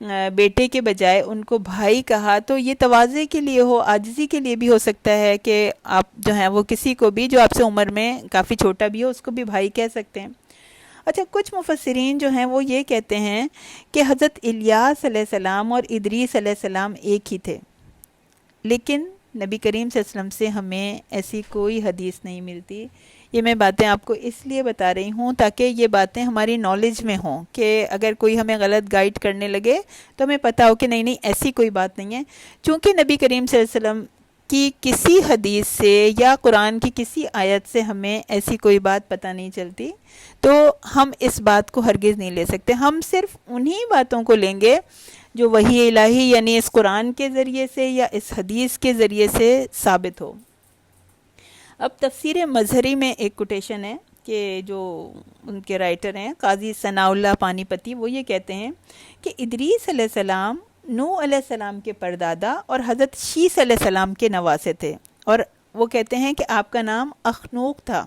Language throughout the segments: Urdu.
بیٹے کے بجائے ان کو بھائی کہا، تو یہ تواضع کے لیے ہو، عاجزی کے لیے بھی ہو سکتا ہے کہ آپ جو ہیں وہ کسی کو بھی جو آپ سے عمر میں کافی چھوٹا بھی ہو اس کو بھی بھائی کہہ سکتے ہیں۔ اچھا، کچھ مفسرین جو ہیں وہ یہ کہتے ہیں کہ حضرت الیاس علیہ السلام اور ادریس علیہ السلام ایک ہی تھے، لیکن نبی کریم صلی اللہ علیہ وسلم سے ہمیں ایسی کوئی حدیث نہیں ملتی۔ یہ میں باتیں آپ کو اس لیے بتا رہی ہوں تاکہ یہ باتیں ہماری نالج میں ہوں، کہ اگر کوئی ہمیں غلط گائیڈ کرنے لگے تو ہمیں پتہ ہو کہ نہیں ایسی کوئی بات نہیں ہے۔ چونکہ نبی کریم صلی اللہ علیہ وسلم کی کسی حدیث سے یا قرآن کی کسی آیت سے ہمیں ایسی کوئی بات پتہ نہیں چلتی، تو ہم اس بات کو ہرگز نہیں لے سکتے۔ ہم صرف انہی باتوں کو لیں گے جو وحی الہی یعنی اس قرآن کے ذریعے سے یا اس حدیث کے ذریعے سے ثابت ہو۔ اب تفسیر مظہری میں ایک کوٹیشن ہے کہ جو ان کے رائٹر ہیں قاضی ثناء اللہ پانی پتی، وہ یہ کہتے ہیں کہ ادریس علیہ السلام نوح علیہ السلام کے پردادا اور حضرت شیث علیہ السلام کے نواسے تھے، اور وہ کہتے ہیں کہ آپ کا نام اخنوق تھا،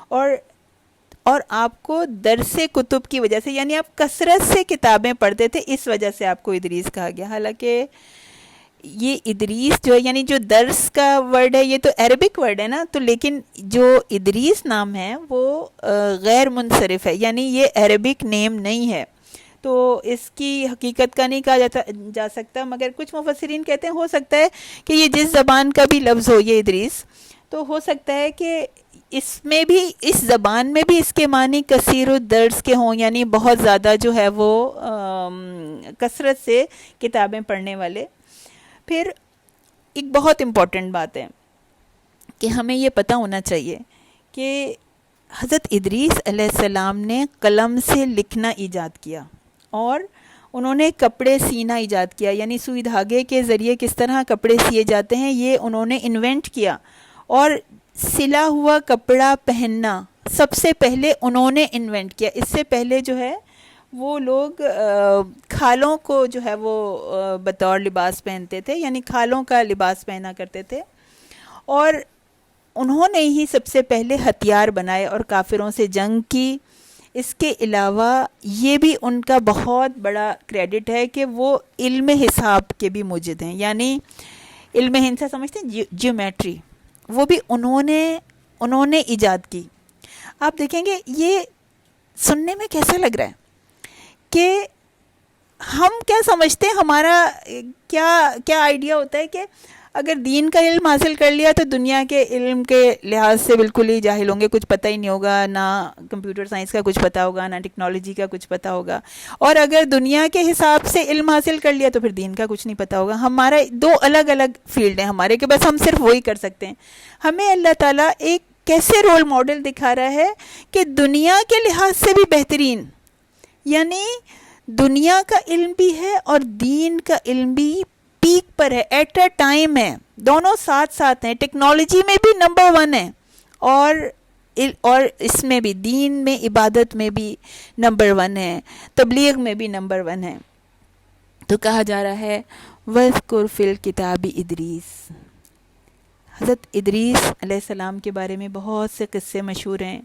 اور آپ کو درس کتب کی وجہ سے، یعنی آپ کثرت سے کتابیں پڑھتے تھے، اس وجہ سے آپ کو ادریس کہا گیا۔ حالانکہ یہ ادریس جو ہے یعنی جو درس کا ورڈ ہے یہ تو عربک ورڈ ہے نا، تو لیکن جو ادریس نام ہے وہ غیر منصرف ہے، یعنی یہ عربک نیم نہیں ہے، تو اس کی حقیقت کا نہیں کہا جا سکتا، مگر کچھ مفسرین کہتے ہیں ہو سکتا ہے کہ یہ جس زبان کا بھی لفظ ہو یہ ادریس، تو ہو سکتا ہے کہ اس میں بھی اس زبان میں بھی اس کے معنی کثیر الدرس کے ہوں، یعنی بہت زیادہ جو ہے وہ کثرت سے کتابیں پڑھنے والے۔ پھر ایک بہت امپورٹنٹ بات ہے کہ ہمیں یہ پتہ ہونا چاہیے کہ حضرت ادریس علیہ السلام نے قلم سے لکھنا ایجاد کیا، اور انہوں نے کپڑے سینا ایجاد کیا، یعنی سوئی دھاگے کے ذریعے کس طرح کپڑے سیے جاتے ہیں یہ انہوں نے انوینٹ کیا، اور سلا ہوا کپڑا پہننا سب سے پہلے انہوں نے انوینٹ کیا۔ اس سے پہلے جو ہے وہ لوگ کھالوں کو جو ہے وہ بطور لباس پہنتے تھے، یعنی کھالوں کا لباس پہنا کرتے تھے، اور انہوں نے ہی سب سے پہلے ہتھیار بنائے اور کافروں سے جنگ کی۔ اس کے علاوہ یہ بھی ان کا بہت بڑا کریڈٹ ہے کہ وہ علم حساب کے بھی موجد ہیں، یعنی علم ہندسہ سمجھتے ہیں، جیومیٹری، وہ بھی انہوں نے ایجاد کی۔ آپ دیکھیں گے یہ سننے میں کیسا لگ رہا ہے کہ ہم کیا سمجھتے ہیں، ہمارا کیا آئیڈیا ہوتا ہے کہ اگر دین کا علم حاصل کر لیا تو دنیا کے علم کے لحاظ سے بالکل ہی جاہل ہوں گے، کچھ پتہ ہی نہیں ہوگا، نہ کمپیوٹر سائنس کا کچھ پتہ ہوگا، نہ ٹیکنالوجی کا کچھ پتہ ہوگا، اور اگر دنیا کے حساب سے علم حاصل کر لیا تو پھر دین کا کچھ نہیں پتہ ہوگا۔ ہمارا دو الگ الگ فیلڈ ہیں ہمارے، کہ بس ہم صرف وہی کر سکتے ہیں۔ ہمیں اللہ تعالیٰ ایک کیسے رول ماڈل دکھا رہا ہے کہ دنیا کے لحاظ سے بھی بہترین، یعنی دنیا کا علم بھی ہے اور دین کا علم بھی پیک پر ہے، ایٹ اے ٹائم ہے، دونوں ساتھ ساتھ ہیں۔ ٹیکنالوجی میں بھی نمبر 1 ہے، اور اس میں بھی دین میں عبادت میں بھی نمبر 1 ہے، تبلیغ میں بھی نمبر 1 ہے۔ تو کہا جا رہا ہے وَاذْكُرْ فِي الْكِتَابِ ادریس، حضرت ادریس علیہ السلام کے بارے میں بہت سے قصے مشہور ہیں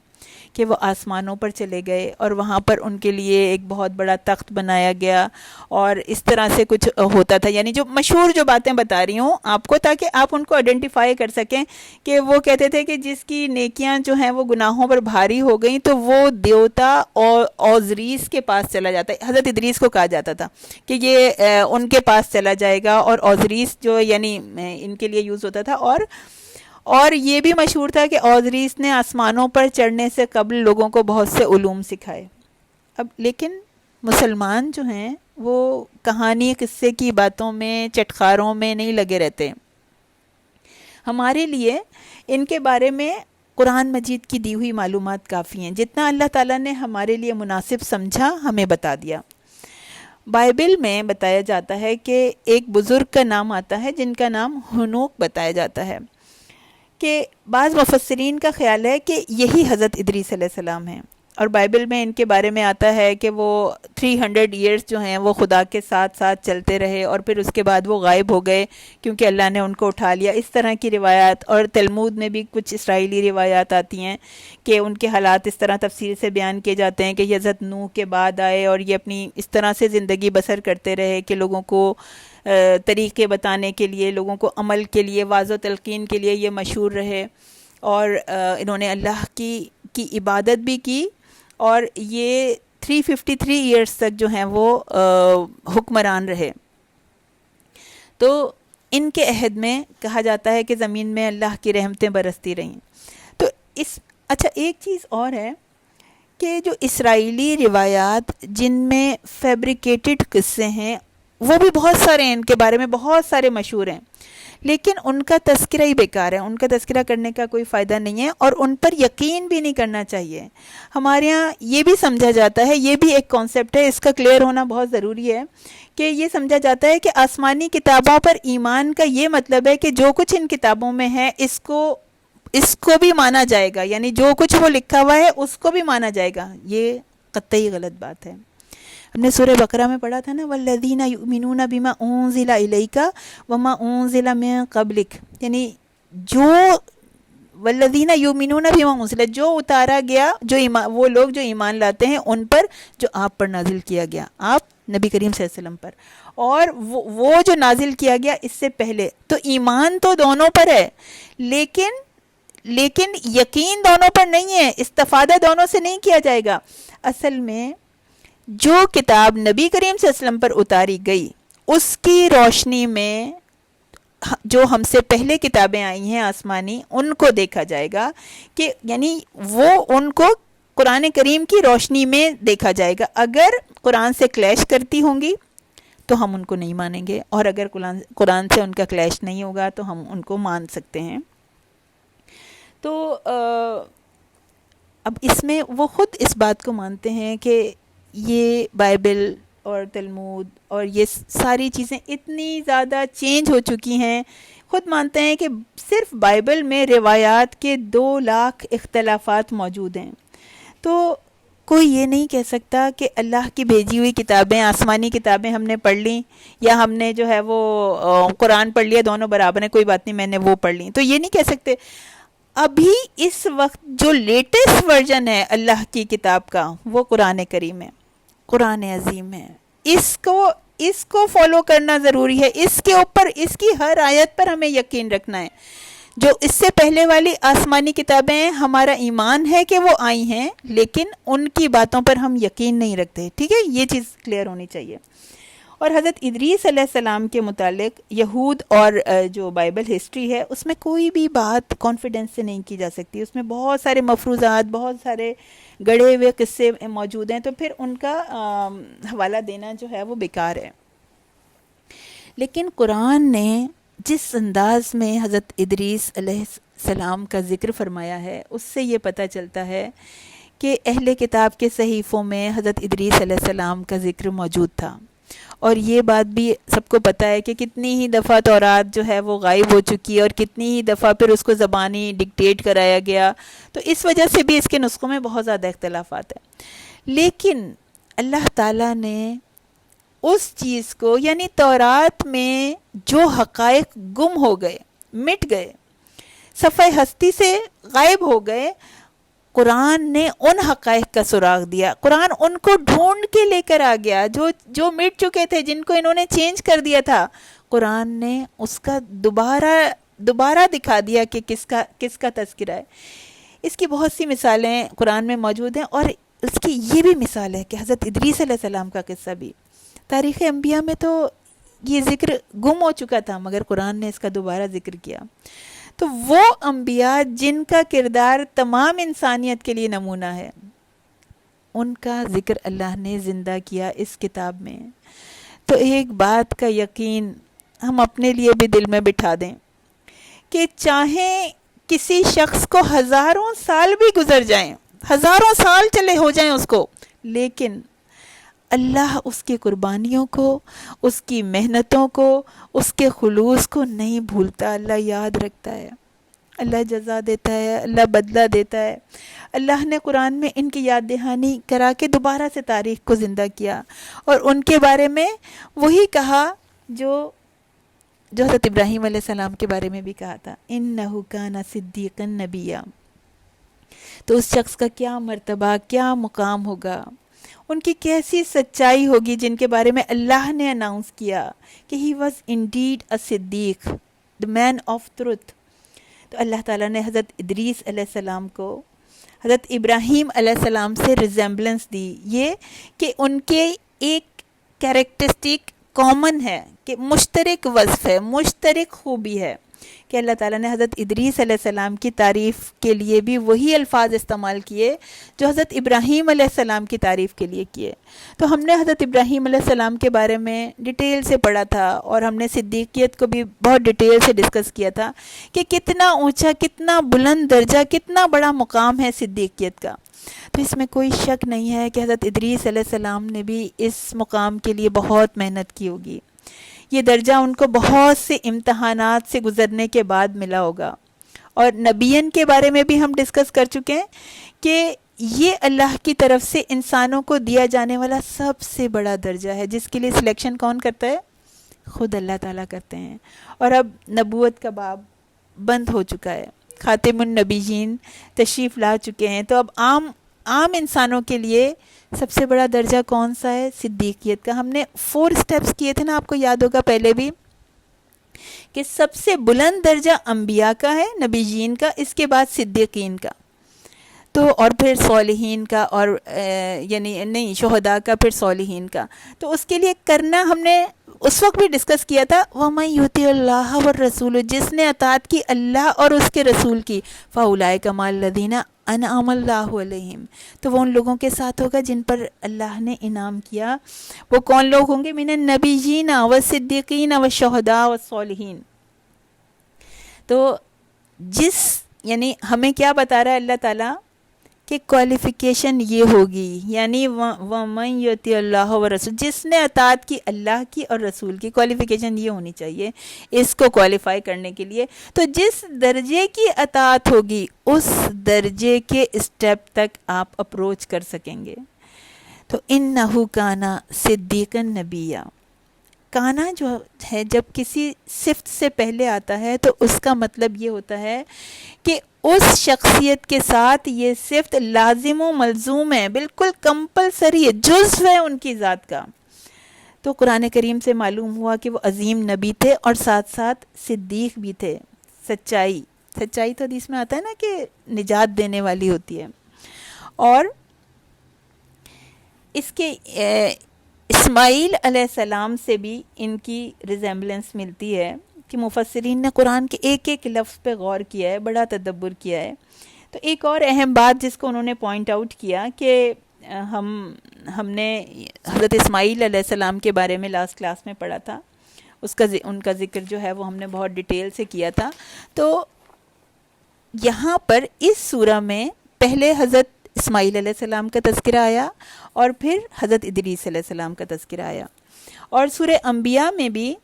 کہ وہ آسمانوں پر چلے گئے اور وہاں پر ان کے لیے ایک بہت بڑا تخت بنایا گیا، اور اس طرح سے کچھ ہوتا تھا، یعنی جو مشہور جو باتیں بتا رہی ہوں آپ کو تاکہ آپ ان کو آئیڈینٹیفائی کر سکیں، کہ وہ کہتے تھے کہ جس کی نیکیاں جو ہیں وہ گناہوں پر بھاری ہو گئیں تو وہ دیوتا اور اوزریس کے پاس چلا جاتا ہے۔ حضرت ادریس کو کہا جاتا تھا کہ یہ ان کے پاس چلا جائے گا، اور اوزریس جو یعنی ان کے لیے یوز ہوتا تھا، اور یہ بھی مشہور تھا کہ اوزریس نے آسمانوں پر چڑھنے سے قبل لوگوں کو بہت سے علوم سکھائے۔ اب لیکن مسلمان جو ہیں وہ کہانی قصے کی باتوں میں چٹخاروں میں نہیں لگے رہتے، ہمارے لیے ان کے بارے میں قرآن مجید کی دی ہوئی معلومات کافی ہیں، جتنا اللہ تعالیٰ نے ہمارے لیے مناسب سمجھا ہمیں بتا دیا۔ بائبل میں بتایا جاتا ہے کہ ایک بزرگ کا نام آتا ہے جن کا نام ہنوک بتایا جاتا ہے، کہ بعض مفسرین کا خیال ہے کہ یہی حضرت ادریس علیہ السلام ہیں، اور بائبل میں ان کے بارے میں آتا ہے کہ وہ 300 ایئرس جو ہیں وہ خدا کے ساتھ ساتھ چلتے رہے اور پھر اس کے بعد وہ غائب ہو گئے کیونکہ اللہ نے ان کو اٹھا لیا. اس طرح کی روایات، اور تلمود میں بھی کچھ اسرائیلی روایات آتی ہیں کہ ان کے حالات اس طرح تفصیل سے بیان کیے جاتے ہیں کہ یہ حضرت نوح کے بعد آئے اور یہ اپنی اس طرح سے زندگی بسر کرتے رہے کہ لوگوں کو طریقے بتانے کے لیے، لوگوں کو عمل کے لیے، واعظ و تلقین کے لیے یہ مشہور رہے، اور انہوں نے اللہ کی عبادت بھی کی، اور یہ 353 ایئرس تک جو ہیں وہ حکمران رہے. تو ان کے عہد میں کہا جاتا ہے کہ زمین میں اللہ کی رحمتیں برستی رہیں. تو اچھا ایک چیز اور ہے کہ جو اسرائیلی روایات جن میں فیبریکیٹڈ قصے ہیں وہ بھی بہت سارے ہیں، ان کے بارے میں بہت سارے مشہور ہیں، لیکن ان کا تذکرہ ہی بیکار ہے، ان کا تذکرہ کرنے کا کوئی فائدہ نہیں ہے، اور ان پر یقین بھی نہیں کرنا چاہیے. ہمارے ہاں یہ بھی سمجھا جاتا ہے، یہ بھی ایک کانسیپٹ ہے، اس کا کلیئر ہونا بہت ضروری ہے، کہ یہ سمجھا جاتا ہے کہ آسمانی کتابوں پر ایمان کا یہ مطلب ہے کہ جو کچھ ان کتابوں میں ہے اس کو بھی مانا جائے گا، یعنی جو کچھ وہ لکھا ہوا ہے اس کو بھی مانا جائے گا. یہ قطعی غلط بات ہے. ہم نے سورہ بقرہ میں پڑھا تھا نا، والذین یؤمنون بما انزل الیک وما انزل من قبلک، یعنی جو والذین یؤمنون بما انزل، جو اتارا گیا، وہ لوگ جو ایمان لاتے ہیں ان پر جو آپ پر نازل کیا گیا، آپ نبی کریم صلی اللہ علیہ وسلم پر، اور وہ جو نازل کیا گیا اس سے پہلے. تو ایمان تو دونوں پر ہے، لیکن یقین دونوں پر نہیں ہے، استفادہ دونوں سے نہیں کیا جائے گا. اصل میں جو کتاب نبی کریم صلی اللہ علیہ وسلم پر اتاری گئی اس کی روشنی میں جو ہم سے پہلے کتابیں آئی ہیں آسمانی، ان کو دیکھا جائے گا، کہ یعنی وہ ان کو قرآن کریم کی روشنی میں دیکھا جائے گا. اگر قرآن سے کلیش کرتی ہوں گی تو ہم ان کو نہیں مانیں گے، اور اگر قرآن سے ان کا کلیش نہیں ہوگا تو ہم ان کو مان سکتے ہیں. تو اب اس میں وہ خود اس بات کو مانتے ہیں کہ یہ بائبل اور تلمود اور یہ ساری چیزیں اتنی زیادہ چینج ہو چکی ہیں. خود مانتے ہیں کہ صرف بائبل میں روایات کے 2 لاکھ اختلافات موجود ہیں. تو کوئی یہ نہیں کہہ سکتا کہ اللہ کی بھیجی ہوئی کتابیں، آسمانی کتابیں ہم نے پڑھ لیں، یا ہم نے جو ہے وہ قرآن پڑھ لیا، دونوں برابر ہیں، کوئی بات نہیں میں نے وہ پڑھ لی. تو یہ نہیں کہہ سکتے. ابھی اس وقت جو لیٹسٹ ورژن ہے اللہ کی کتاب کا وہ قرآن کریم ہے، قرآن عظیم ہے. اس کو فالو کرنا ضروری ہے. اس کے اوپر، اس کی ہر آیت پر ہمیں یقین رکھنا ہے. جو اس سے پہلے والی آسمانی کتابیں ہیں، ہمارا ایمان ہے کہ وہ آئی ہیں، لیکن ان کی باتوں پر ہم یقین نہیں رکھتے. ٹھیک ہے، یہ چیز کلیئر ہونی چاہیے. اور حضرت ادریس علیہ السلام کے متعلق یہود اور جو بائبل ہسٹری ہے اس میں کوئی بھی بات کانفیڈنس سے نہیں کی جا سکتی. اس میں بہت سارے مفروضات، بہت سارے گڑھے ہوئے قصے موجود ہیں، تو پھر ان کا حوالہ دینا جو ہے وہ بیکار ہے. لیکن قرآن نے جس انداز میں حضرت ادریس علیہ السلام کا ذکر فرمایا ہے اس سے یہ پتہ چلتا ہے کہ اہل کتاب کے صحیفوں میں حضرت ادریس علیہ السلام کا ذکر موجود تھا. اور یہ بات بھی سب کو پتہ ہے کہ کتنی ہی دفعہ تورات جو ہے وہ غائب ہو چکی ہے، اور کتنی ہی دفعہ پھر اس کو زبانی ڈکٹیٹ کرایا گیا. تو اس وجہ سے بھی اس کے نسخوں میں بہت زیادہ اختلافات ہیں. لیکن اللہ تعالیٰ نے اس چیز کو، یعنی تورات میں جو حقائق گم ہو گئے، مٹ گئے، صفحہ ہستی سے غائب ہو گئے، قرآن نے ان حقائق کا سراغ دیا. قرآن ان کو ڈھونڈ کے لے کر آ گیا جو مٹ چکے تھے، جن کو انہوں نے چینج کر دیا تھا. قرآن نے اس کا دوبارہ دکھا دیا کہ کس کا تذکرہ ہے. اس کی بہت سی مثالیں قرآن میں موجود ہیں، اور اس کی یہ بھی مثال ہے کہ حضرت ادریس علیہ السلام کا قصہ بھی تاریخ انبیاء میں تو یہ ذکر گم ہو چکا تھا، مگر قرآن نے اس کا دوبارہ ذکر کیا. تو وہ انبیاء جن کا کردار تمام انسانیت کے لیے نمونہ ہے، ان کا ذکر اللہ نے زندہ کیا اس کتاب میں. تو ایک بات کا یقین ہم اپنے لیے بھی دل میں بٹھا دیں کہ چاہیں کسی شخص کو 1000 سال بھی گزر جائیں، 1000 سال چلے ہو جائیں اس کو، لیکن اللہ اس کی قربانیوں کو، اس کی محنتوں کو، اس کے خلوص کو نہیں بھولتا. اللہ یاد رکھتا ہے. اللہ جزا دیتا ہے، اللہ بدلہ دیتا ہے۔ اللہ نے قرآن میں ان کی یاد دہانی کرا کے دوبارہ سے تاریخ کو زندہ کیا، اور ان کے بارے میں وہی کہا جو حضرت ابراہیم علیہ السلام کے بارے میں بھی کہا تھا، اِنَّهُ كَانَ صِدِّيقًا نَبِيًّا۔ تو اس شخص کا کیا مرتبہ، کیا مقام ہوگا، ان کی کیسی سچائی ہوگی جن کے بارے میں اللہ نے اناؤنس کیا کہ he was indeed a Siddiq, the man of truth۔ تو اللہ تعالیٰ نے حضرت ادریس علیہ السلام کو حضرت ابراہیم علیہ السلام سے ریزمبلنس دی، یہ کہ ان کے ایک کیریکٹرسٹک کامن ہے، کہ مشترک وصف ہے، مشترک خوبی ہے، کہ اللہ تعالیٰ نے حضرت ادریس علیہ السلام کی تعریف کے لیے بھی وہی الفاظ استعمال کیے جو حضرت ابراہیم علیہ السلام کی تعریف کے لیے کیے۔ تو ہم نے حضرت ابراہیم علیہ السلام کے بارے میں ڈیٹیل سے پڑھا تھا، اور ہم نے صدیقیت کو بھی بہت ڈیٹیل سے ڈسکس کیا تھا کہ کتنا اونچا، کتنا بلند درجہ، کتنا بڑا مقام ہے صدیقیت کا۔ تو اس میں کوئی شک نہیں ہے کہ حضرت ادریس علیہ السلام نے بھی اس مقام کے لیے بہت محنت کی ہوگی، یہ درجہ ان کو بہت سے امتحانات سے گزرنے کے بعد ملا ہوگا۔ اور نبیین کے بارے میں بھی ہم ڈسکس کر چکے ہیں کہ یہ اللہ کی طرف سے انسانوں کو دیا جانے والا سب سے بڑا درجہ ہے، جس کے لیے سلیکشن کون کرتا ہے؟ خود اللہ تعالیٰ کرتے ہیں۔ اور اب نبوت کا باب بند ہو چکا ہے، خاتم النبیین تشریف لا چکے ہیں، تو اب عام انسانوں کے لیے سب سے بڑا درجہ کون سا ہے؟ صدیقیت کا۔ ہم نے 4 سٹیپس کیے تھے نا، آپ کو یاد ہوگا پہلے بھی، کہ سب سے بلند درجہ انبیاء کا ہے، نبیین کا، اس کے بعد صدیقین کا، تو اور پھر صالحین کا، اور یعنی نہیں شہداء کا، پھر صالحین کا۔ تو اس کے لیے کرنا ہم نے اس وقت بھی ڈسکس کیا تھا، وَمَن يُطِعِ اللَّهَ وَالرَّسُولَ، جس نے اطاعت کی اللہ اور اس کے رسول کی، فَأُولَٰئِکَ مَعَ الَّذِينَ أَنْعَمَ اللَّهُ عَلَيْهِمْ، تو وہ ان لوگوں کے ساتھ ہوگا جن پر اللہ نے انعام کیا۔ وہ کون لوگ ہوں گے؟ مِنَ النَّبِيِّينَ وَالصِّدِّيقِينَ وَالشُّهَدَاءِ وَالصَّالِحِينَ۔ تو یعنی ہمیں کیا بتا رہا ہے اللہ تعالیٰ کہ کوالیفیکیشن یہ ہوگی، یعنی وَمَن يُطِعِ اللَّهَ وَالرَّسُولَ، جس نے اطاعت کی اللہ کی اور رسول کی، کوالیفیکیشن یہ ہونی چاہیے اس کو کوالیفائی کرنے کے لیے۔ تو جس درجے کی اطاعت ہوگی اس درجے کے اسٹیپ تک آپ اپروچ کر سکیں گے۔ تو اِنَّهُ كَانَ صِدِّيقًا نَبِيًّا، کانا جو ہے جب کسی صفت سے پہلے آتا ہے تو اس کا مطلب یہ ہوتا ہے کہ اس شخصیت کے ساتھ یہ صفت لازم و ملزوم ہے، بالکل کمپلسری ہے، جزو ہے ان کی ذات کا۔ تو قرآن کریم سے معلوم ہوا کہ وہ عظیم نبی تھے اور ساتھ ساتھ صدیق بھی تھے۔ سچائی تو حدیث میں آتا ہے نا کہ نجات دینے والی ہوتی ہے۔ اور اس کے اسماعیل علیہ السلام سے بھی ان کی ریزمبلنس ملتی ہے، کہ مفسرین نے قرآن کے ایک ایک لفظ پہ غور کیا ہے، بڑا تدبر کیا ہے۔ تو ایک اور اہم بات جس کو انہوں نے پوائنٹ آؤٹ کیا کہ ہم نے حضرت اسماعیل علیہ السلام کے بارے میں لاسٹ کلاس میں پڑھا تھا، ان کا ذکر جو ہے وہ ہم نے بہت ڈیٹیل سے کیا تھا۔ تو یہاں پر اس سورہ میں پہلے حضرت اسماعیل علیہ السلام کا تذکرہ آیا اور پھر حضرت ادریس علیہ السلام کا تذکرہ آیا، اور سورہ انبیاء میں بھی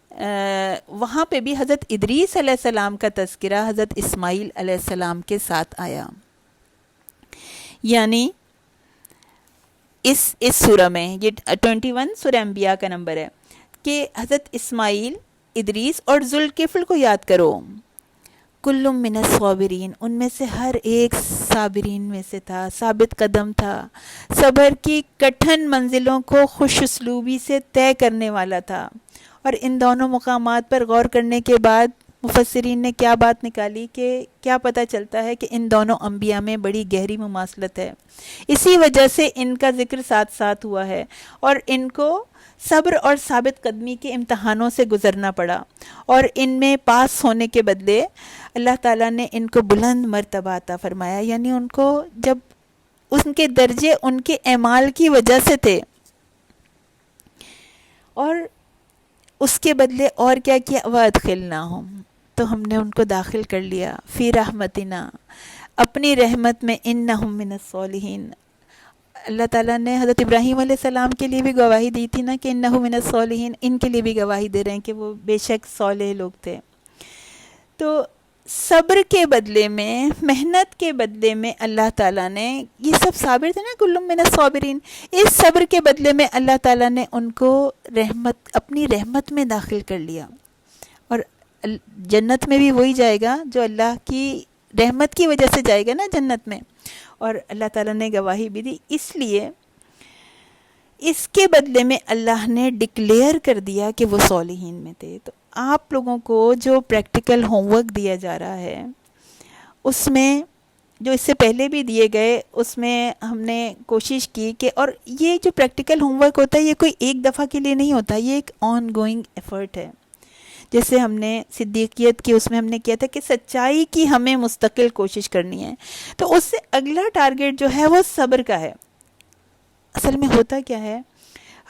وہاں پہ بھی حضرت ادریس علیہ السلام کا تذکرہ حضرت اسماعیل علیہ السلام کے ساتھ آیا۔ یعنی اس سورہ میں یہ 21 سورہ انبیاء کا نمبر ہے کہ حضرت اسماعیل، ادریس اور ذوالکفل کو یاد کرو، کل من الصابرین، ان میں سے ہر ایک صابرین میں سے تھا، ثابت قدم تھا، صبر کی کٹھن منزلوں کو خوش اسلوبی سے طے کرنے والا تھا۔ اور ان دونوں مقامات پر غور کرنے کے بعد مفسرین نے کیا بات نکالی کہ کیا پتہ چلتا ہے کہ ان دونوں انبیاء میں بڑی گہری مماثلت ہے، اسی وجہ سے ان کا ذکر ساتھ ساتھ ہوا ہے، اور ان کو صبر اور ثابت قدمی کے امتحانوں سے گزرنا پڑا، اور ان میں پاس ہونے کے بدلے اللہ تعالیٰ نے ان کو بلند مرتبہ عطا فرمایا، یعنی ان کو جب ان کے درجے ان کے اعمال کی وجہ سے تھے، اور اس کے بدلے اور کیا کیا، وَأَدْخِلْنَاهُمْ، تو ہم نے ان کو داخل کر لیا، فی رحمتنا، اپنی رحمت میں، انہم من الصالحین۔ اللہ تعالیٰ نے حضرت ابراہیم علیہ السلام کے لیے بھی گواہی دی تھی نا کہ انہم من الصالحین، ان کے لیے بھی گواہی دے رہے ہیں کہ وہ بے شک صالح لوگ تھے۔ تو صبر کے بدلے میں، محنت کے بدلے میں اللہ تعالیٰ نے، یہ سب صابر تھے نا، کل من الصابرین، اس صبر کے بدلے میں اللہ تعالیٰ نے ان کو رحمت، اپنی رحمت میں داخل کر لیا، اور جنت میں بھی وہی جائے گا جو اللہ کی رحمت کی وجہ سے جائے گا نا جنت میں، اور اللہ تعالیٰ نے گواہی بھی دی. اس لیے اس کے بدلے میں اللہ نے ڈکلیئر کر دیا کہ وہ صالحین میں تھے. تو آپ لوگوں کو جو پریکٹیکل ہوم ورک دیا جا رہا ہے، اس میں جو اس سے پہلے بھی دیے گئے، اس میں ہم نے کوشش کی کہ، اور یہ جو پریکٹیکل ہوم ورک ہوتا ہے یہ کوئی ایک دفعہ کے لیے نہیں ہوتا، یہ ایک آن گوئنگ ایفرٹ ہے. جیسے ہم نے صدیقیت کی، اس میں ہم نے کیا تھا کہ سچائی کی ہمیں مستقل کوشش کرنی ہے. تو اس سے اگلا ٹارگیٹ جو ہے وہ صبر کا ہے. اصل میں ہوتا کیا ہے،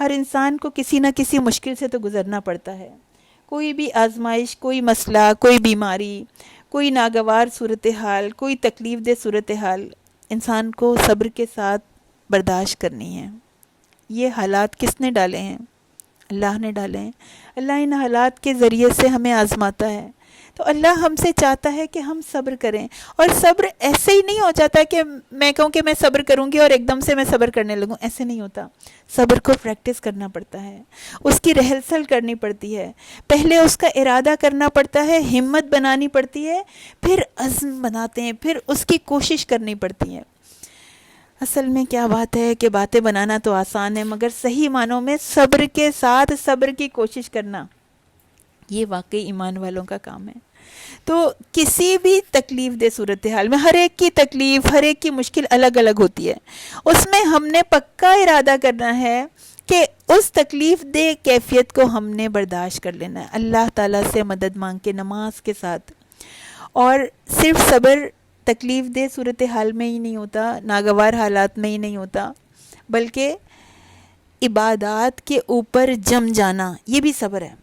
ہر انسان کو کسی نہ کسی مشکل سے تو گزرنا پڑتا ہے. کوئی بھی آزمائش، کوئی مسئلہ، کوئی بیماری، کوئی ناگوار صورتحال، کوئی تکلیف دہ صورتحال انسان کو صبر کے ساتھ برداشت کرنی ہے. یہ حالات کس نے ڈالے ہیں؟ اللہ نے ڈالے ہیں. اللہ ان حالات کے ذریعے سے ہمیں آزماتا ہے. تو اللہ ہم سے چاہتا ہے کہ ہم صبر کریں. اور صبر ایسے ہی نہیں ہو جاتا کہ میں کہوں کہ میں صبر کروں گی اور ایک دم سے میں صبر کرنے لگوں، ایسے نہیں ہوتا. صبر کو پریکٹس کرنا پڑتا ہے، اس کی رہسل کرنی پڑتی ہے، پہلے اس کا ارادہ کرنا پڑتا ہے، ہمت بنانی پڑتی ہے، پھر عزم بناتے ہیں، پھر اس کی کوشش کرنی پڑتی ہے. اصل میں کیا بات ہے کہ باتیں بنانا تو آسان ہے، مگر صحیح معنوں میں صبر کے ساتھ صبر کی کوشش کرنا، یہ واقعی ایمان والوں کا کام ہے. تو کسی بھی تکلیف دہ صورتحال میں، ہر ایک کی تکلیف، ہر ایک کی مشکل الگ الگ ہوتی ہے، اس میں ہم نے پکا ارادہ کرنا ہے کہ اس تکلیف دہ کیفیت کو ہم نے برداشت کر لینا ہے، اللہ تعالیٰ سے مدد مانگ کے نماز کے ساتھ. اور صرف صبر تکلیف دہ صورتحال میں ہی نہیں ہوتا، ناگوار حالات میں ہی نہیں ہوتا، بلکہ عبادات کے اوپر جم جانا یہ بھی صبر ہے.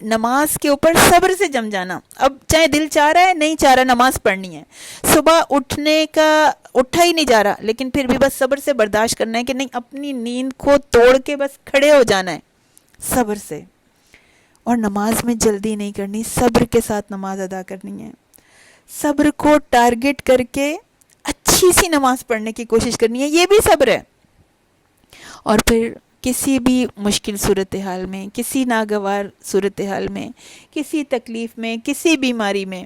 نماز کے اوپر صبر سے جم جانا. اب چاہے دل چاہ رہا ہے، نہیں چاہ رہا، نماز پڑھنی ہے، صبح اٹھا ہی نہیں جا رہا، لیکن پھر بھی بس صبر سے برداشت کرنا ہے کہ نہیں، اپنی نیند کو توڑ کے بس کھڑے ہو جانا ہے صبر سے. اور نماز میں جلدی نہیں کرنی، صبر کے ساتھ نماز ادا کرنی ہے. صبر کو ٹارگٹ کر کے اچھی سی نماز پڑھنے کی کوشش کرنی ہے، یہ بھی صبر ہے. اور پھر کسی بھی مشکل صورتحال میں، کسی ناگوار صورتحال میں، کسی تکلیف میں، کسی بیماری میں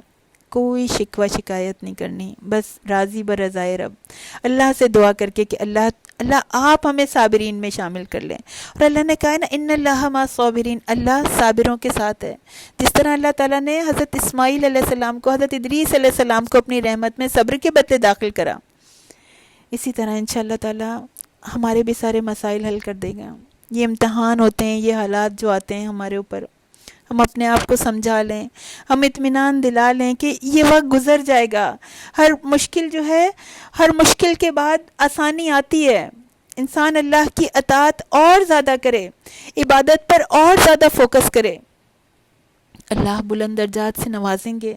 کوئی شکوہ شکایت نہیں کرنی، بس راضی برضائے رب اللہ سے دعا کر کے کہ اللہ آپ ہمیں صابرین میں شامل کر لیں. اور اللہ نے کہا ہے نا، ان اللہ مع الصابرین، اللہ صابروں کے ساتھ ہے. جس طرح اللہ تعالیٰ نے حضرت اسماعیل علیہ السلام کو، حضرت ادریس علیہ السلام کو اپنی رحمت میں صبر کے بدلے داخل کرا، اسی طرح انشاءاللہ تعالیٰ ہمارے بھی سارے مسائل حل کر دے گا. یہ امتحان ہوتے ہیں، یہ حالات جو آتے ہیں ہمارے اوپر، ہم اپنے آپ کو سمجھا لیں، ہم اطمینان دلا لیں کہ یہ وقت گزر جائے گا. ہر مشکل جو ہے، ہر مشکل کے بعد آسانی آتی ہے. انسان اللہ کی اطاعت اور زیادہ کرے، عبادت پر اور زیادہ فوکس کرے، اللہ بلند درجات سے نوازیں گے.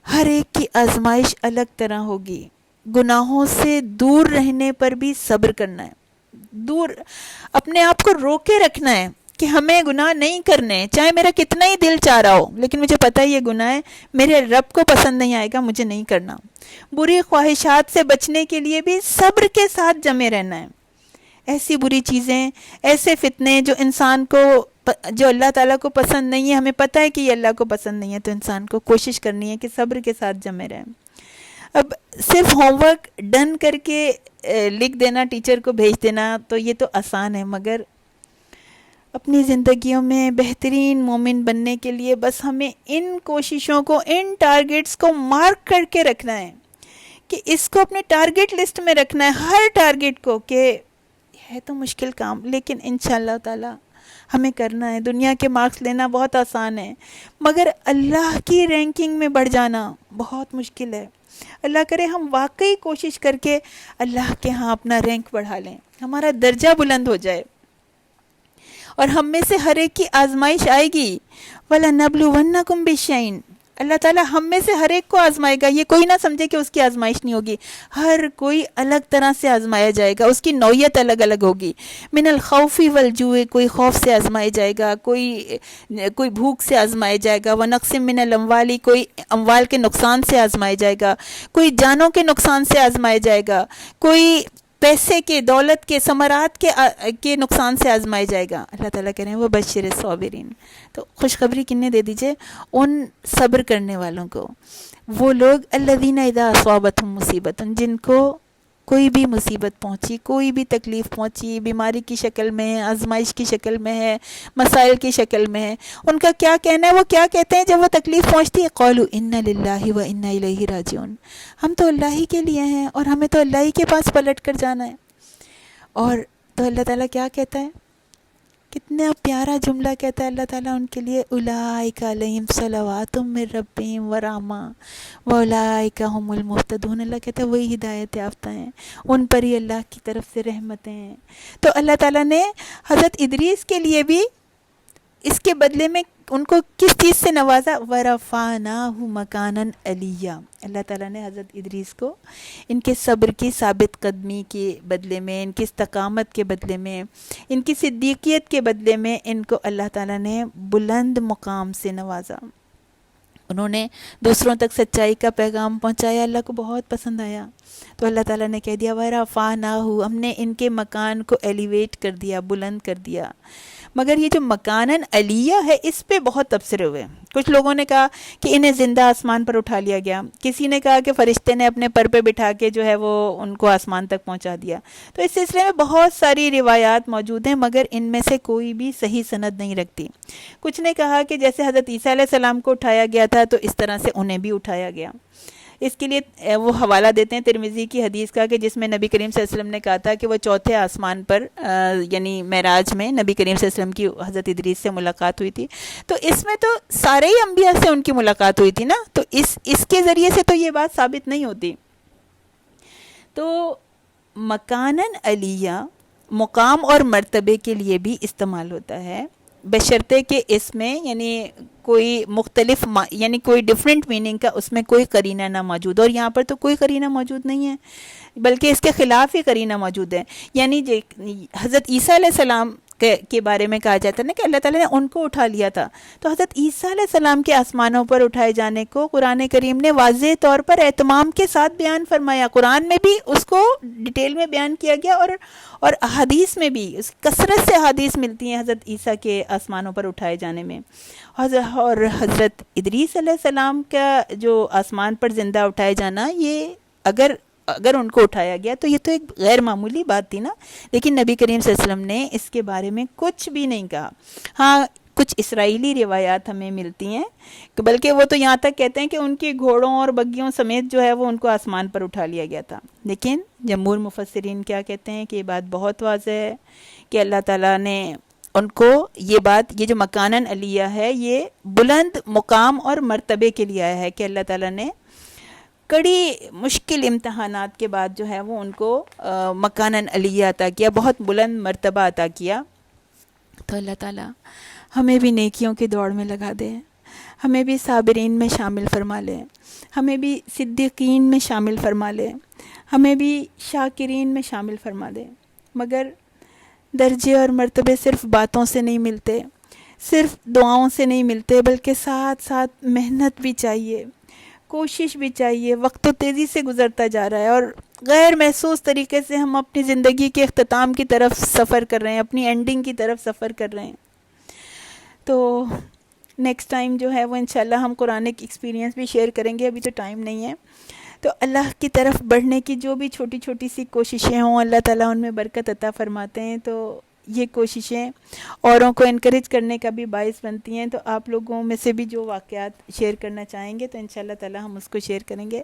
ہر ایک کی آزمائش الگ طرح ہوگی. گناہوں سے دور رہنے پر بھی صبر کرنا ہے، دور اپنے آپ کو روکے رکھنا ہے کہ ہمیں گناہ نہیں کرنے، چاہے میرا کتنا ہی دل چاہ رہا ہو، لیکن مجھے پتہ ہے یہ گناہ ہے، میرے رب کو پسند نہیں آئے گا، مجھے نہیں کرنا. بری خواہشات سے بچنے کے لیے بھی صبر کے ساتھ جمے رہنا ہے. ایسی بری چیزیں، ایسے فتنے جو انسان کو، جو اللہ تعالیٰ کو پسند نہیں ہے، ہمیں پتہ ہے کہ یہ اللہ کو پسند نہیں ہے، تو انسان کو کوشش کرنی ہے کہ صبر کے ساتھ جمے رہیں. اب صرف ہوم ورک ڈن کر کے لکھ دینا، ٹیچر کو بھیج دینا، تو یہ تو آسان ہے، مگر اپنی زندگیوں میں بہترین مومن بننے کے لیے بس ہمیں ان کوششوں کو، ان ٹارگیٹس کو مارک کر کے رکھنا ہے، کہ اس کو اپنے ٹارگیٹ لسٹ میں رکھنا ہے، ہر ٹارگیٹ کو، کہ ہے تو مشکل کام لیکن انشاءاللہ تعالی ہمیں کرنا ہے. دنیا کے مارکس لینا بہت آسان ہے، مگر اللہ کی رینکنگ میں بڑھ جانا بہت مشکل ہے. اللہ کرے ہم واقعی کوشش کر کے اللہ کے ہاں اپنا رینک بڑھا لیں، ہمارا درجہ بلند ہو جائے. اور ہم میں سے ہر ایک کی آزمائش آئے گی. وَلَنَبْلُوَنَّكُمْ بِشَيْءٍ، اللہ تعالیٰ ہم میں سے ہر ایک کو آزمائے گا. یہ کوئی نہ سمجھے کہ اس کی آزمائش نہیں ہوگی. ہر کوئی الگ طرح سے آزمایا جائے گا, اس کی نوعیت الگ الگ ہوگی. من الخوف والجوع, کوئی خوف سے آزمایا جائے گا, کوئی بھوک سے آزمایا جائے گا. ونقص من الاموال, کوئی اموال کے نقصان سے آزمایا جائے گا, کوئی جانوں کے نقصان سے آزمایا جائے گا, کوئی پیسے کے, دولت کے, ثمرات کے نقصان سے آزمایا جائے گا. اللہ تعالیٰ کہہ رہے ہیں وہ بشر الصابرین. تو خوشخبری کنہیں دے دیجئے؟ ان صبر کرنے والوں کو. وہ لوگ الذین اذا اصابتہم مصیبت, جن کو کوئی بھی مصیبت پہنچی, کوئی بھی تکلیف پہنچی, بیماری کی شکل میں ہے, آزمائش کی شکل میں ہے, مسائل کی شکل میں ہے, ان کا کیا کہنا ہے؟ وہ کیا کہتے ہیں جب وہ تکلیف پہنچتی ہے؟ قالوا انا للہ و انا الیہ راجعون. ہم تو اللہ ہی کے لیے ہیں اور ہمیں تو اللہ ہی کے پاس پلٹ کر جانا ہے. اور تو اللہ تعالیٰ کیا کہتا ہے؟ کتنا پیارا جملہ کہتا ہے اللہ تعالیٰ ان کے لیے, اولئک علیہم صلوات من ربہم ورحمہ واولئک ھم المہتدون. اللہ کہتا ہے وہی ہدایت یافتہ ہیں, ان پر ہی اللہ کی طرف سے رحمتیں ہیں. تو اللہ تعالیٰ نے حضرت ادریس کے لیے بھی اس کے بدلے میں ان کو کس چیز سے نوازا؟ وَرَفَعْنَاهُ مَكَانًا عَلِيًّا. اللہ تعالیٰ نے حضرت ادریس کو ان کے صبر کی ثابت قدمی کے بدلے میں, ان کی استقامت کے بدلے میں, ان کی صدیقیت کے بدلے میں, ان کو اللہ تعالیٰ نے بلند مقام سے نوازا. انہوں نے دوسروں تک سچائی کا پیغام پہنچایا, اللہ کو بہت پسند آیا. تو اللہ تعالیٰ نے کہہ دیا وَرَفَعْنَاهُ, ہم نے ان کے مکان کو ایلیویٹ کر دیا, بلند کر دیا. مگر یہ جو مکانن علیہ ہے, اس پہ بہت تبصرے ہوئے. کچھ لوگوں نے کہا کہ انہیں زندہ آسمان پر اٹھا لیا گیا, کسی نے کہا کہ فرشتے نے اپنے پر پہ بٹھا کے جو ہے وہ ان کو آسمان تک پہنچا دیا. تو اس سلسلے میں بہت ساری روایات موجود ہیں, مگر ان میں سے کوئی بھی صحیح سند نہیں رکھتی. کچھ نے کہا کہ جیسے حضرت عیسیٰ علیہ السلام کو اٹھایا گیا تھا تو اس طرح سے انہیں بھی اٹھایا گیا. اس کے لیے وہ حوالہ دیتے ہیں ترمذی کی حدیث کا, کہ جس میں نبی کریم صلی اللہ علیہ وسلم نے کہا تھا کہ وہ چوتھے آسمان پر یعنی معراج میں نبی کریم صلی اللہ علیہ وسلم کی حضرت ادریس سے ملاقات ہوئی تھی. تو اس میں تو سارے ہی انبیاء سے ان کی ملاقات ہوئی تھی نا, تو اس کے ذریعے سے تو یہ بات ثابت نہیں ہوتی. تو مکانن علیہ مقام اور مرتبے کے لیے بھی استعمال ہوتا ہے, بشرطے کہ اس میں یعنی کوئی مختلف یعنی کوئی ڈیفرنٹ میننگ کا اس میں کوئی قرینہ نہ موجود. اور یہاں پر تو کوئی قرینہ موجود نہیں ہے, بلکہ اس کے خلاف ہی قرینہ موجود ہے. یعنی حضرت عیسیٰ علیہ السلام کے بارے میں کہا جاتا ہے نا کہ اللہ تعالیٰ نے ان کو اٹھا لیا تھا. تو حضرت عیسیٰ علیہ السلام کے آسمانوں پر اٹھائے جانے کو قرآن کریم نے واضح طور پر اہتمام کے ساتھ بیان فرمایا. قرآن میں بھی اس کو ڈیٹیل میں بیان کیا گیا, اور احادیث میں بھی کثرت سے احادیث ملتی ہیں حضرت عیسیٰ کے آسمانوں پر اٹھائے جانے میں. اور حضرت ادریس علیہ السلام کا جو آسمان پر زندہ اٹھائے جانا, یہ اگر ان کو اٹھایا گیا تو یہ تو ایک غیر معمولی بات تھی نا. لیکن نبی کریم صلی اللہ علیہ وسلم نے اس کے بارے میں کچھ بھی نہیں کہا. ہاں کچھ اسرائیلی روایات ہمیں ملتی ہیں, بلکہ وہ تو یہاں تک کہتے ہیں کہ ان کے گھوڑوں اور بگیوں سمیت جو ہے وہ ان کو آسمان پر اٹھا لیا گیا تھا. لیکن جمہور مفسرین کیا کہتے ہیں کہ یہ بات بہت واضح ہے کہ اللہ تعالیٰ نے ان کو یہ جو مکانن علیہ ہے, یہ بلند مقام اور مرتبے کے لیے آیا ہے کہ اللہ تعالیٰ نے کڑی مشکل امتحانات کے بعد جو ہے وہ ان کو مکانن علیہ عطا کیا, بہت بلند مرتبہ عطا کیا. تو اللہ تعالیٰ ہمیں بھی نیکیوں کی دوڑ میں لگا دے, ہمیں بھی صابرین میں شامل فرما لے, ہمیں بھی صدیقین میں شامل فرما لے, ہمیں بھی شاکرین میں شامل فرما دے. مگر درجے اور مرتبے صرف باتوں سے نہیں ملتے, صرف دعاؤں سے نہیں ملتے, بلکہ ساتھ ساتھ محنت بھی چاہیے, کوشش بھی چاہیے. وقت تو تیزی سے گزرتا جا رہا ہے اور غیر محسوس طریقے سے ہم اپنی زندگی کے اختتام کی طرف سفر کر رہے ہیں, اپنی اینڈنگ کی طرف سفر کر رہے ہیں. تو نیکسٹ ٹائم جو ہے وہ انشاءاللہ ہم قرآنک ایکسپیرینس بھی شیئر کریں گے, ابھی تو ٹائم نہیں ہے. تو اللہ کی طرف بڑھنے کی جو بھی چھوٹی چھوٹی سی کوششیں ہوں, اللہ تعالیٰ ان میں برکت عطا فرماتے ہیں. تو یہ کوششیں اوروں کو انکریج کرنے کا بھی باعث بنتی ہیں. تو آپ لوگوں میں سے بھی جو واقعات شیئر کرنا چاہیں گے تو انشاءاللہ تعالیٰ ہم اس کو شیئر کریں گے.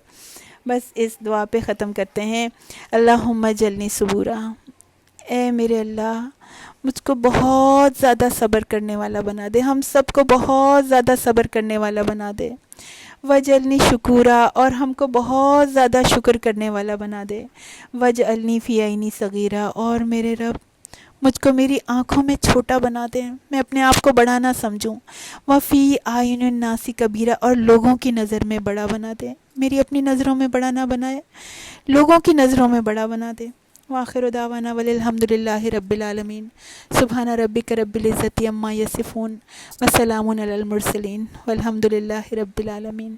بس اس دعا پہ ختم کرتے ہیں. اللہم اجعلنی صبورا, اے میرے اللہ مجھ کو بہت زیادہ صبر کرنے والا بنا دے, ہم سب کو بہت زیادہ صبر کرنے والا بنا دے. وجعلنی شکورا, اور ہم کو بہت زیادہ شکر کرنے والا بنا دے. وجعلنی فی عینی صغیرہ, اور میرے رب مجھ کو میری آنکھوں میں چھوٹا بنا دے، میں اپنے آپ کو بڑا نہ سمجھوں، وفی آئین الناس کبیرہ، اور لوگوں کی نظر میں بڑا بنا دے، میری اپنی نظروں میں بڑا نہ بنائے، لوگوں کی نظروں میں بڑا بنا دے۔ وآخر دعوانا والحمد للہ رب العالمین۔ سبحان ربک رب العزت عما یصفون وسلام علی المرسلین والحمد للہ رب العالمین۔